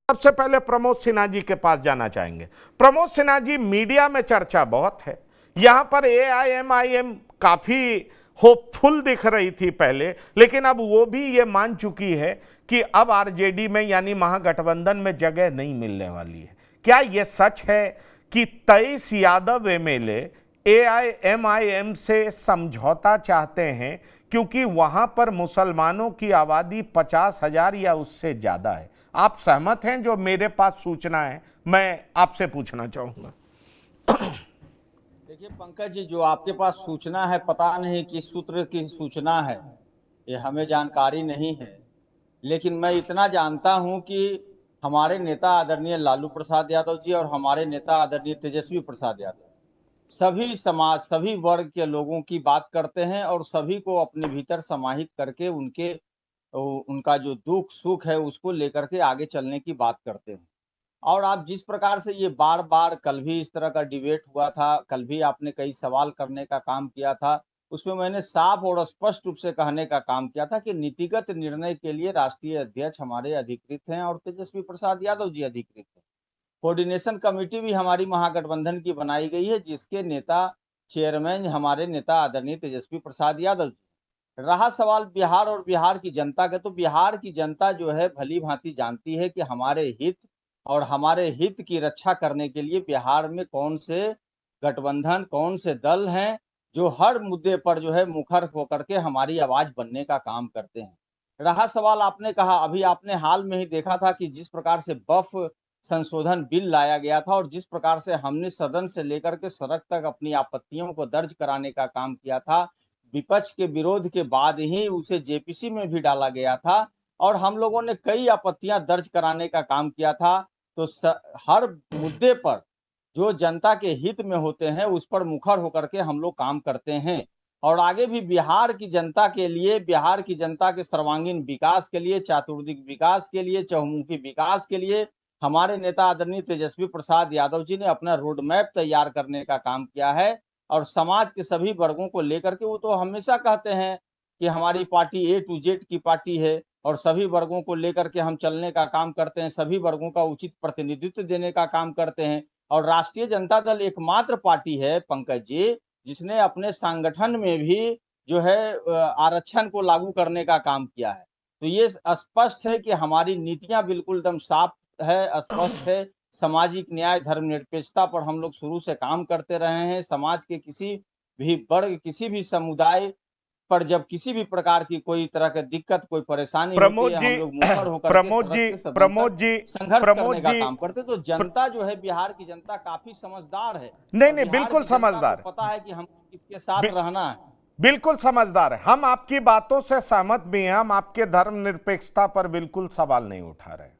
सबसे पहले प्रमोद सिन्हा जी के पास जाना चाहेंगे। प्रमोद सिन्हा जी, मीडिया में चर्चा बहुत है, यहां पर एआईएमआईएम काफी होपफुल दिख रही थी पहले, लेकिन अब वो भी ये मान चुकी है कि अब आरजेडी में यानी महागठबंधन में जगह नहीं मिलने वाली है। क्या यह सच है कि 23 यादव एमएलए एआईएमआईएम से समझौता चाहते हैं, क्योंकि वहां पर मुसलमानों की आबादी 50,000 या उससे ज्यादा है? आप सहमत हैं? जो मेरे पास सूचना है मैं आपसे पूछना चाहूंगा। देखिए पंकज जी, जो आपके पास सूचना है, पता नहीं किस सूत्र की सूचना है, ये हमें जानकारी नहीं है। लेकिन मैं इतना जानता हूं कि हमारे नेता आदरणीय लालू प्रसाद यादव जी और हमारे नेता आदरणीय तेजस्वी प्रसाद यादव सभी समाज, सभी वर्ग के लोगों की बात करते हैं और सभी को अपने भीतर समाहित करके उनका जो दुख सुख है उसको लेकर के आगे चलने की बात करते हैं। और आप जिस प्रकार से ये बार बार, कल भी इस तरह का डिबेट हुआ था, कल भी आपने कई सवाल करने का काम किया था, उसमें मैंने साफ और स्पष्ट रूप से कहने का काम किया था कि नीतिगत निर्णय के लिए राष्ट्रीय अध्यक्ष हमारे अधिकृत हैं और तेजस्वी प्रसाद यादव जी अधिकृत हैं। कोऑर्डिनेशन कमेटी भी हमारी महागठबंधन की बनाई गई है, जिसके नेता, चेयरमैन हमारे नेता आदरणीय तेजस्वी प्रसाद यादव जी। रहा सवाल बिहार और बिहार की जनता का, तो बिहार की जनता जो है भली भांति जानती है कि हमारे हित और हमारे हित की रक्षा करने के लिए बिहार में कौन से गठबंधन, कौन से दल हैं जो हर मुद्दे पर जो है मुखर होकर के हमारी आवाज बनने का काम करते हैं। रहा सवाल, आपने कहा, अभी आपने हाल में ही देखा था कि जिस प्रकार से बफ संशोधन बिल लाया गया था और जिस प्रकार से हमने सदन से लेकर के सड़क तक अपनी आपत्तियों को दर्ज कराने का काम किया था, विपक्ष के विरोध के बाद ही उसे जेपीसी में भी डाला गया था और हम लोगों ने कई आपत्तियां दर्ज कराने का काम किया था। तो हर मुद्दे पर जो जनता के हित में होते हैं उस पर मुखर होकर के हम लोग काम करते हैं और आगे भी बिहार की जनता के लिए, बिहार की जनता के सर्वांगीण विकास के लिए, चातुर्दिक विकास के लिए, चहुमुखी विकास के लिए हमारे नेता आदरणीय तेजस्वी प्रसाद यादव जी ने अपना रोड मैप तैयार करने का काम किया है। और समाज के सभी वर्गों को लेकर के वो तो हमेशा कहते हैं कि हमारी पार्टी ए टू जेड की पार्टी है और सभी वर्गों को लेकर के हम चलने का काम करते हैं, सभी वर्गों का उचित प्रतिनिधित्व देने का काम करते हैं। और राष्ट्रीय जनता दल एकमात्र पार्टी है पंकज जी, जिसने अपने संगठन में भी जो है आरक्षण को लागू करने का काम किया है। तो ये स्पष्ट है कि हमारी नीतियां बिल्कुल एकदम साफ है, स्पष्ट है। सामाजिक न्याय, धर्मनिरपेक्षता पर हम लोग शुरू से काम करते रहे हैं। समाज के किसी भी वर्ग, किसी भी समुदाय पर जब किसी भी प्रकार की कोई तरह की दिक्कत, कोई परेशानी होती प्रमोद है, जी, हम लोग मुखर होकर के प्रमोद सड़क जी, से सदन तक प्रमोद जी, संघर्ष करने प्रमोद का जी, काम करते। तो जनता जो है, बिहार की जनता काफी समझदार है नहीं और नहीं, बिहार बिल्कुल की जनता को समझदार, पता है कि हम किसके साथ रहना है। बिल्कुल समझदार है। हम आपकी बातों से सहमत भी हैं, हम आपके धर्मनिरपेक्षता पर बिल्कुल सवाल नहीं उठा रहे,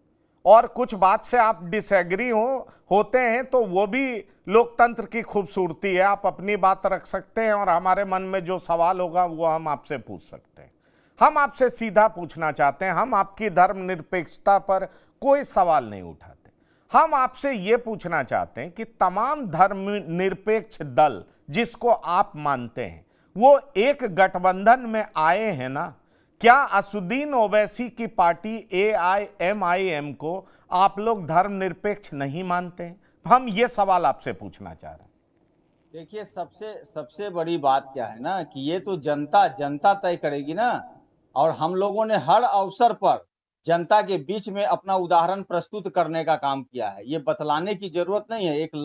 और कुछ बात से आप डिसएग्री होते हैं तो वो भी लोकतंत्र की खूबसूरती है। आप अपनी बात रख सकते हैं और हमारे मन में जो सवाल होगा वो हम आपसे पूछ सकते हैं। हम आपसे सीधा पूछना चाहते हैं, हम आपकी धर्मनिरपेक्षता पर कोई सवाल नहीं उठाते। हम आपसे ये पूछना चाहते हैं कि तमाम धर्मनिरपेक्ष दल जिसको आप मानते हैं वो एक गठबंधन में आए हैं ना, क्या असुद्दीन ओवैसी की पार्टी एआईएमआईएम को आप लोग धर्मनिरपेक्ष नहीं मानते हैं? हम ये सवाल आपसे पूछना चाह रहे हैं। देखिए, सबसे सबसे बड़ी बात क्या है ना कि ये तो जनता जनता तय करेगी ना। और हम लोगों ने हर अवसर पर जनता के बीच में अपना उदाहरण प्रस्तुत करने का काम किया है। ये बतलाने की जरूरत नहीं है। एक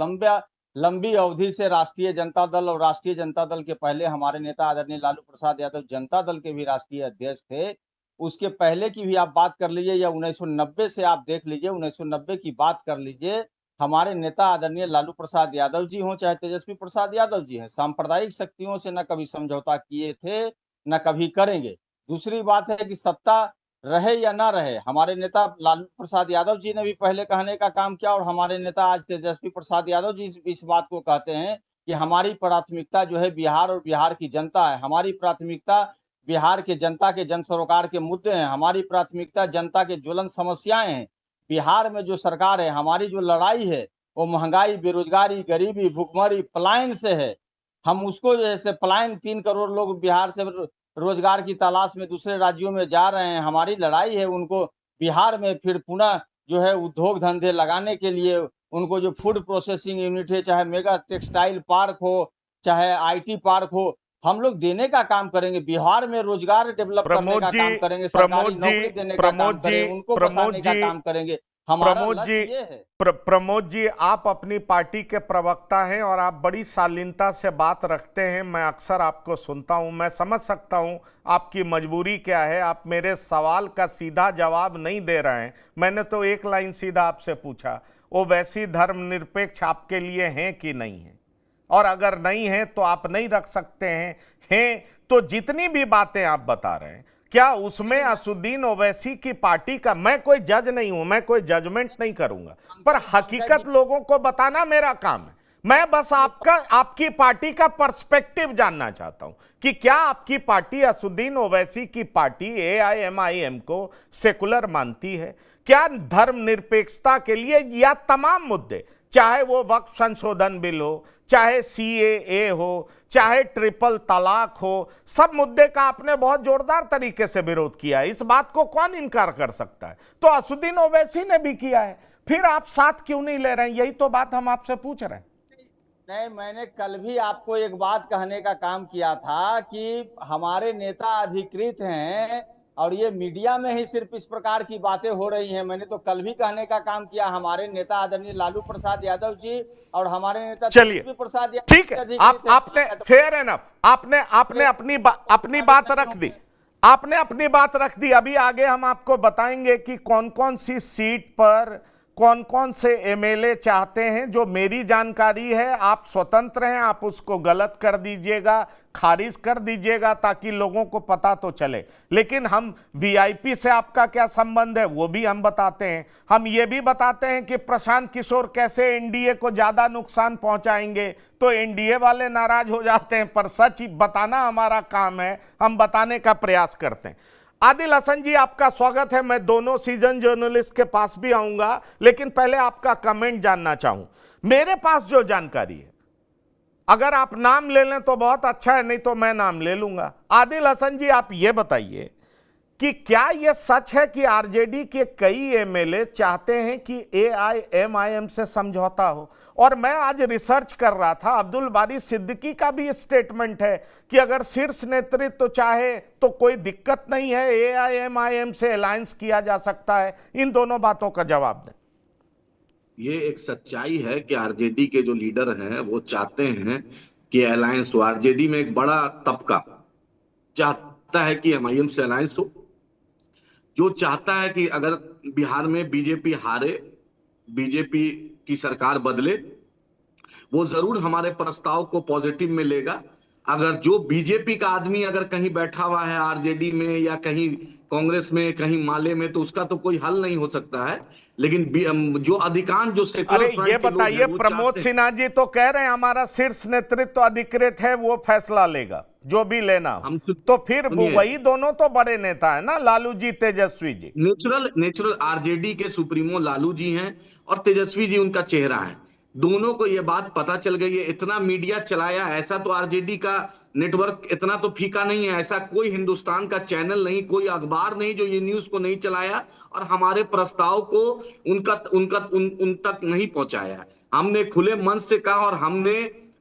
लंबी अवधि से राष्ट्रीय जनता दल, और राष्ट्रीय जनता दल के पहले हमारे नेता आदरणीय लालू प्रसाद यादव जनता दल के भी राष्ट्रीय अध्यक्ष थे। उसके पहले की भी आप बात कर लीजिए या 1990 से आप देख लीजिए, 1990 की बात कर लीजिए, हमारे नेता आदरणीय लालू प्रसाद यादव जी हों चाहे तेजस्वी प्रसाद यादव जी हैं, सांप्रदायिक शक्तियों से न कभी समझौता किए थे, न कभी करेंगे। दूसरी बात है कि सत्ता रहे या ना रहे, हमारे नेता लालू प्रसाद यादव जी ने भी पहले कहने का काम किया और हमारे नेता आज तेजस्वी प्रसाद यादव जी इस बात को कहते हैं कि हमारी प्राथमिकता जो है बिहार और बिहार की जनता है। हमारी प्राथमिकता बिहार के जनता के जन सरोकार के मुद्दे हैं। हमारी प्राथमिकता जनता के ज्वलंत समस्याएं हैं। बिहार में जो सरकार है, हमारी जो लड़ाई है वो महंगाई, बेरोजगारी, गरीबी, भुखमरी, पलायन से है। हम उसको जैसे पलायन, 3 करोड़ लोग बिहार से रोजगार की तलाश में दूसरे राज्यों में जा रहे हैं, हमारी लड़ाई है उनको बिहार में फिर पुनः जो है उद्योग धंधे लगाने के लिए, उनको जो फूड प्रोसेसिंग यूनिट है, चाहे मेगा टेक्सटाइल पार्क हो, चाहे आईटी पार्क हो, हम लोग देने का काम करेंगे। बिहार में रोजगार डेवलप करने प्रमोद का जी, काम करेंगे, सरकारी प्रमोद जी, नौकरी देने का काम प्रमोद जी, करेंगे, उनको प्रमोद बसाने का जी, काम करेंगे। हमारा प्रमोद जी, लक्ष्य ये है। प्रमोद जी, आप अपनी पार्टी के प्रवक्ता हैं और आप बड़ी शालीनता से बात रखते हैं। मैं अक्सर आपको सुनता हूं, मैं समझ सकता हूं आपकी मजबूरी क्या है। आप मेरे सवाल का सीधा जवाब नहीं दे रहे हैं। मैंने तो एक लाइन सीधा आपसे पूछा, ओवैसी धर्मनिरपेक्ष आपके लिए हैं कि नहीं है? और अगर नहीं है तो आप नहीं रख सकते हैं तो जितनी भी बातें आप बता रहे हैं, क्या उसमें असुद्दीन ओवैसी की पार्टी का, मैं कोई जज नहीं हूं, मैं कोई जजमेंट नहीं करूंगा, पर हकीकत लोगों को बताना मेरा काम है। मैं बस आपकी पार्टी का पर्सपेक्टिव जानना चाहता हूं कि क्या आपकी पार्टी असुद्दीन ओवैसी की पार्टी एआईएमआईएम को सेकुलर मानती है? क्या धर्मनिरपेक्षता के लिए या तमाम मुद्दे, चाहे वो वक्फ संशोधन बिल हो, चाहे सीएए हो, चाहे ट्रिपल तलाक हो, सब मुद्दे का आपने बहुत जोरदार तरीके से विरोध किया है। इस बात को कौन इनकार कर सकता है? तो असुद्दीन ओवैसी ने भी किया है, फिर आप साथ क्यों नहीं ले रहे हैं? यही तो बात हम आपसे पूछ रहे हैं। नहीं, मैंने कल भी आपको एक बात कहने का काम किया था कि हमारे नेता अधिकृत हैं और ये मीडिया में ही सिर्फ इस प्रकार की बातें हो रही हैं। मैंने तो कल भी कहने का काम किया, हमारे नेता आदरणीय लालू प्रसाद यादव जी और हमारे नेता चलिए, तेजस्वी प्रसाद यादव ठीक है, आपने फेयर एनफ, आपने अपनी बात रख दी, आपने अपनी बात रख दी। अभी आगे हम आपको बताएंगे कि कौन कौन सी सीट पर कौन कौन से एमएलए चाहते हैं। जो मेरी जानकारी है, आप स्वतंत्र हैं, आप उसको गलत कर दीजिएगा, खारिज कर दीजिएगा, ताकि लोगों को पता तो चले। लेकिन हम वीआईपी से आपका क्या संबंध है वो भी हम बताते हैं। हम ये भी बताते हैं कि प्रशांत किशोर कैसे एनडीए को ज्यादा नुकसान पहुंचाएंगे, तो एनडीए वाले नाराज हो जाते हैं, पर सच बताना हमारा काम है, हम बताने का प्रयास करते हैं। आदिल हसन जी, आपका स्वागत है। मैं दोनों सीजन जर्नलिस्ट के पास भी आऊंगा, लेकिन पहले आपका कमेंट जानना चाहूं। मेरे पास जो जानकारी है, अगर आप नाम ले लें तो बहुत अच्छा है, नहीं तो मैं नाम ले लूंगा। आदिल हसन जी, आप ये बताइए कि क्या यह सच है कि आरजेडी के कई एमएलए चाहते हैं कि एआईएमआईएम से समझौता हो? और मैं आज रिसर्च कर रहा था, अब्दुल बारी सिद्दीकी का भी स्टेटमेंट है कि अगर शीर्ष नेतृत्व तो चाहे तो कोई दिक्कत नहीं है, एआईएमआईएम से अलायंस किया जा सकता है। इन दोनों बातों का जवाब दें। ये एक सच्चाई है कि आरजेडी के जो लीडर हैं वो चाहते हैं कि अलायंस हो। आरजेडी में एक बड़ा तबका चाहता है कि एमआईएम से अलायंस हो, जो चाहता है कि अगर बिहार में बीजेपी हारे, बीजेपी की सरकार बदले, वो जरूर हमारे प्रस्ताव को पॉजिटिव में लेगा। अगर जो बीजेपी का आदमी अगर कहीं बैठा हुआ है आरजेडी में या कहीं कांग्रेस में, कहीं माले में, तो उसका तो कोई हल नहीं हो सकता है। लेकिन जो अधिकांश जो सेकुलर अरे फ्रंट ये के लोग बताइए, हैं वो प्रमोद चाहते हैं। सिन्हा जी तो कह रहे हैं हमारा शीर्ष नेतृत्व अधिकृत है, वो फैसला लेगा जो भी लेना हो। तो फिर सुनिए, वही दोनों तो बड़े नेता है ना, लालू जी, तेजस्वी जी। नेचुरल आरजेडी के सुप्रीमो लालू जी हैं और तेजस्वी जी उनका चेहरा है। दोनों को ये बात पता चल गई है। इतना मीडिया चलाया, ऐसा तो आरजेडी का नेटवर्क इतना तो फीका नहीं है। ऐसा कोई हिंदुस्तान का चैनल नहीं, कोई अखबार नहीं जो ये न्यूज को नहीं चलाया और हमारे प्रस्ताव को उन तक नहीं पहुंचाया। हमने खुले मन से कहा और हमने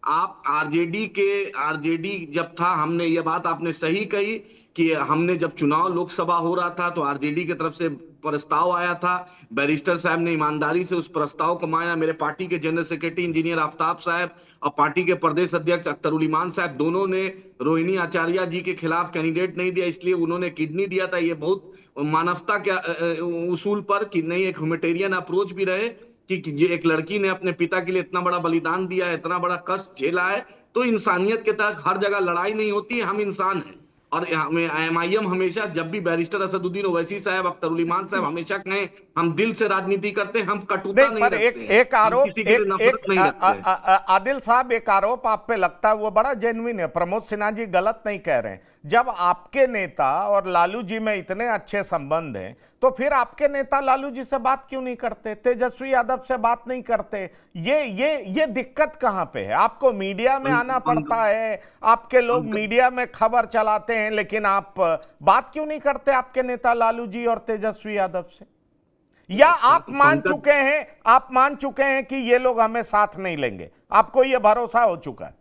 आप आरजेडी जब था, हमने ये बात आपने सही कही कि हमने जब चुनाव लोकसभा हो रहा था तो आरजेडी की तरफ से प्रस्ताव आया था। बैरिस्टर साहब ने ईमानदारी से उस प्रस्ताव को माना। मेरे पार्टी के जनरल सेक्रेटरी इंजीनियर आफ्ताब साहब और पार्टी के प्रदेश अध्यक्ष अख्तरुल ईमान साहब दोनों ने रोहिणी आचार्य जी के खिलाफ कैंडिडेट नहीं दिया, इसलिए उन्होंने किडनी दिया था। ये बहुत मानवता के उसूल पर कि नहीं, एक ह्यूमैनिटेरियन अप्रोच भी रहे कि ये एक लड़की ने अपने पिता के लिए इतना बड़ा बलिदान दिया है, इतना बड़ा कष्ट झेला है, तो इंसानियत के तहत हर जगह लड़ाई नहीं होती है। हम इंसान हैं और एमआईएम हमेशा, जब भी बैरिस्टर असदुद्दीन ओवैसी साहब, अख्तरुल ईमान साहब हमेशा कहें, हम दिल से राजनीति करते हैं, हम कटुता नहीं पर रखते हैं, एक आरोप, हम किसी के लिए नफरत नहीं रखते हैं। आदिल साहब, एक आरोप आप पे लगता है वो बड़ा जेन्युइन है। प्रमोद सिन्हा जी गलत नहीं कह रहे हैं। जब आपके नेता और लालू जी में इतने अच्छे संबंध हैं, तो फिर आपके नेता लालू जी से बात क्यों नहीं करते, तेजस्वी यादव से बात नहीं करते? ये दिक्कत कहां पे है? आपको मीडिया में आना पड़ता है, आपके लोग मीडिया में खबर चलाते हैं, लेकिन आप बात क्यों नहीं करते आपके नेता लालू जी और तेजस्वी यादव से? या आप मान पंकज- चुके हैं कि ये लोग हमें साथ नहीं लेंगे? आपको ये भरोसा हो चुका है?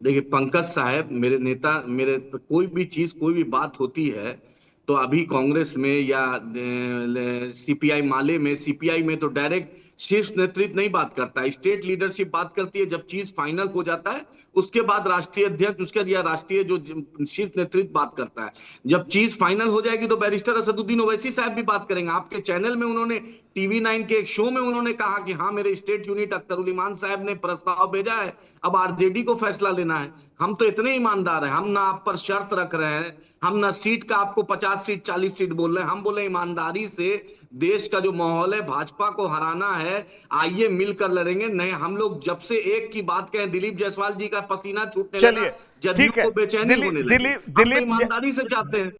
देखिए पंकज साहब, मेरे नेता, मेरे कोई भी चीज, कोई भी बात होती है तो अभी कांग्रेस में या सीपीआई माले में, सीपीआई में तो डायरेक्ट शीर्ष नेतृत्व नहीं बात करता है, स्टेट लीडरशिप बात करती है। जब चीज फाइनल हो जाता है उसके बाद राष्ट्रीय अध्यक्ष, उसके बाद या राष्ट्रीय जो शीर्ष नेतृत्व बात करता है। जब चीज फाइनल हो जाएगी तो बैरिस्टर असदुद्दीन ओवैसी साहब भी बात करेंगे। आपके चैनल में उन्होंने, टीवी9 के एक शो में उन्होंने कहा कि हाँ, मेरे स्टेट यूनिट अख्तरुल ईमान साहब ने प्रस्ताव भेजा है, अब आरजेडी को फैसला लेना है। हम तो इतने ईमानदार हैं, हम ना आप पर शर्त रख रहे हैं, हम ना सीट का आपको 50 सीट 40 सीट बोल रहे हैं। हम बोले ईमानदारी से देश का जो माहौल है, भाजपा को हराना है, आइए मिलकर लड़ेंगे। नहीं, हम लोग जब से एक की बात कहें, दिलीप जायसवाल जी का पसीना छूटने लगा, चलिए, जदयू ठीक है। को बेचैनी होने लगी। हम तो दिलीप ईमानदारी से चाहते हैं।